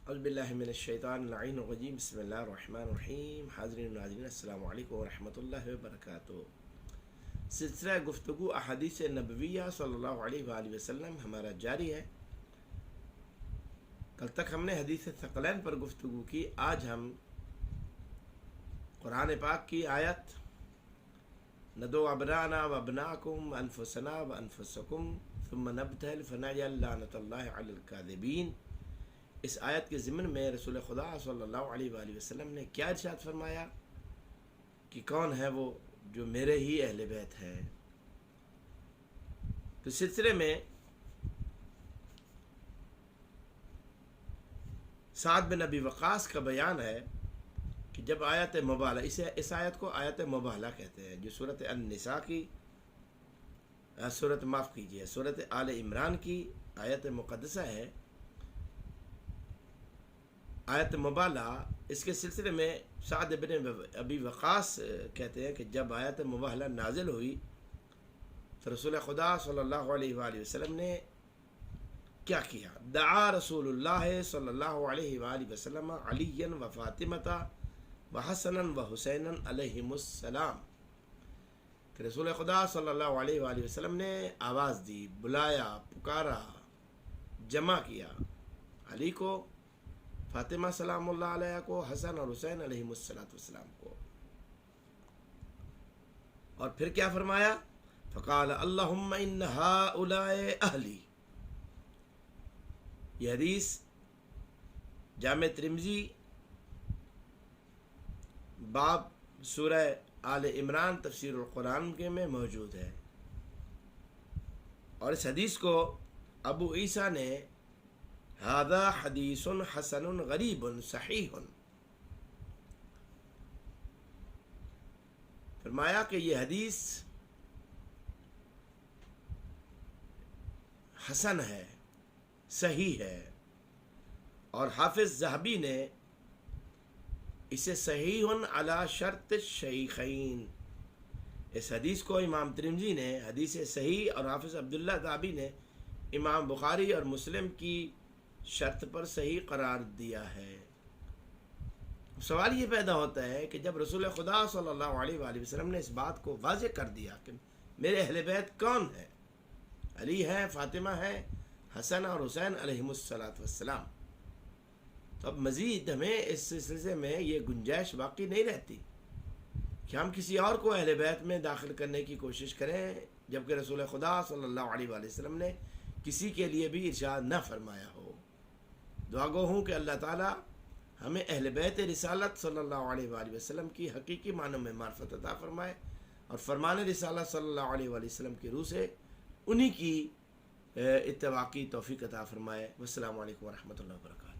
اعوذ باللہ من الشیطان اللعین الرجیم بسم اللہ الرحمن الرحیم. حاضرین و ناظرین السلام علیکم ورحمۃ اللہ وبرکاتہ. سلسلہ گفتگو احادیث نبویہ صلی اللہ علیہ وآلہ وسلم ہمارا جاری ہے. کل تک ہم نے حدیث ثقلین پر گفتگو کی. آج ہم قرآن پاک کی آیت ندعو ابناءنا وابناءکم وانفسنا وانفسکم ثم نبتہل فنجعل لعنۃ اللہ علی الکاذبین، اس آیت کے ضمن میں رسول خدا صلی اللہ علیہ وآلہ وسلم نے کیا ارشاد فرمایا کہ کون ہے وہ جو میرے ہی اہل بیت ہے. تو سلسلے میں سعد بن ابی وقاص کا بیان ہے کہ جب آیت مبالغہ، اس آیت کو آیت مبالغہ کہتے ہیں، جو سورۃ النساء کی سورۃ آل عمران کی آیت مقدسہ ہے، آیت مبالغہ. اس کے سلسلے میں سعد بن ابی وقاص کہتے ہیں کہ جب آیت مبالغہ نازل ہوئی تو رسول خدا صلی اللہ علیہ وآلہ وسلم نے کیا کیا؟ دعا رسول اللہ صلی اللہ علیہ وآلہ وسلم علی و فاطمۃ و حسن و حسین علیہم السلام، کہ رسول خدا صلی اللہ علیہ وآلہ وسلم نے آواز دی، بلایا، پکارا، جمع کیا علی کو، فاطمہ سلام اللہ علیہ کو، حسن اور حسین علیہم السلام کو. اور پھر کیا فرمایا؟ فقال اللہم ان ہؤلاء اہلی. یہ حدیث جامع ترمذی باب سورہ آل عمران تفسیر القرآن کے میں موجود ہے. اور اس حدیث کو ابو عیسیٰ نے ھذا حدیث حسن غریب صحیح فرمایا کہ یہ حدیث حسن ہے، صحیح ہے. اور حافظ ذہبی نے اسے صحیح علی شرط الشیخین، اس حدیث کو امام ترمذی نے حدیث صحیح اور حافظ عبداللہ ذہبی نے امام بخاری اور مسلم کی شرط پر صحیح قرار دیا ہے. سوال یہ پیدا ہوتا ہے کہ جب رسول خدا صلی اللہ علیہ وآلہ وسلم نے اس بات کو واضح کر دیا کہ میرے اہل بیت کون ہے، علی ہے، فاطمہ ہے، حسن اور حسین علیہم السلام، تو اب مزید ہمیں اس سلسلے میں یہ گنجائش باقی نہیں رہتی کہ ہم کسی اور کو اہل بیت میں داخل کرنے کی کوشش کریں، جبکہ رسول خدا صلی اللہ علیہ وآلہ وسلم نے کسی کے لیے بھی ارشاد نہ فرمایا ہو. دعا گو ہوں کہ اللہ تعالی ہمیں اہل بیت رسالت صلی اللہ علیہ وآلہ وسلم کی حقیقی معنوں میں معرفت عطا فرمائے اور فرمان رسالت صلی اللہ علیہ وآلہ وسلم کی روح سے انہی کی اتباع کی توفیق عطا فرمائے. والسلام علیکم ورحمۃ اللہ وبرکاتہ.